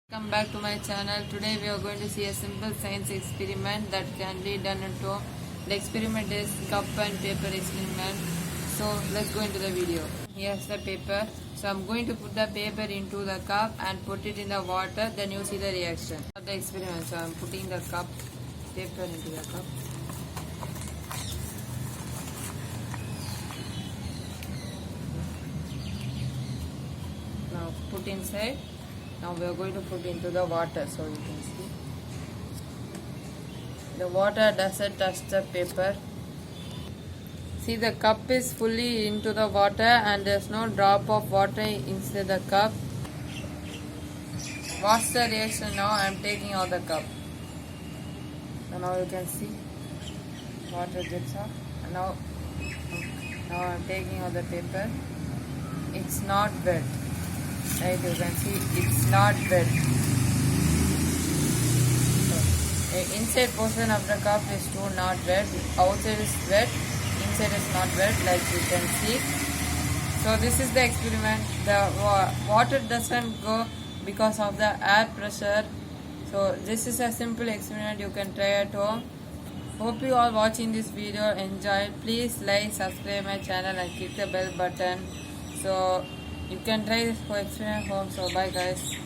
Welcome back to my channel. Today we are going to see a simple science experiment that can be done at home. The experiment is cup and paper experiment. So let's go into the video. Here's the paper. So I'm going to put the paper into the cup and put it in the water. Then you see the reaction of the experiment. So I'm putting the paper into the cup. Now put inside. Now we are going to put into the water, so you can see the water doesn't touch the paper. See, the cup is fully into the water and there's no drop of water inside the cup. What's the reaction now? I'm taking out the cup. So now you can see water gets off. And now I'm taking out the paper. It's not wet. Right, you can see it's not wet. So, the inside portion of the cup is still not wet. Outside is wet, inside is not wet, like you can see. So this is the experiment. The water doesn't go because of the air pressure. So this is a simple experiment you can try at home. Hope you all watching this video enjoyed. Please like, subscribe my channel and click the bell button. So you can try this for experiment home. So bye guys.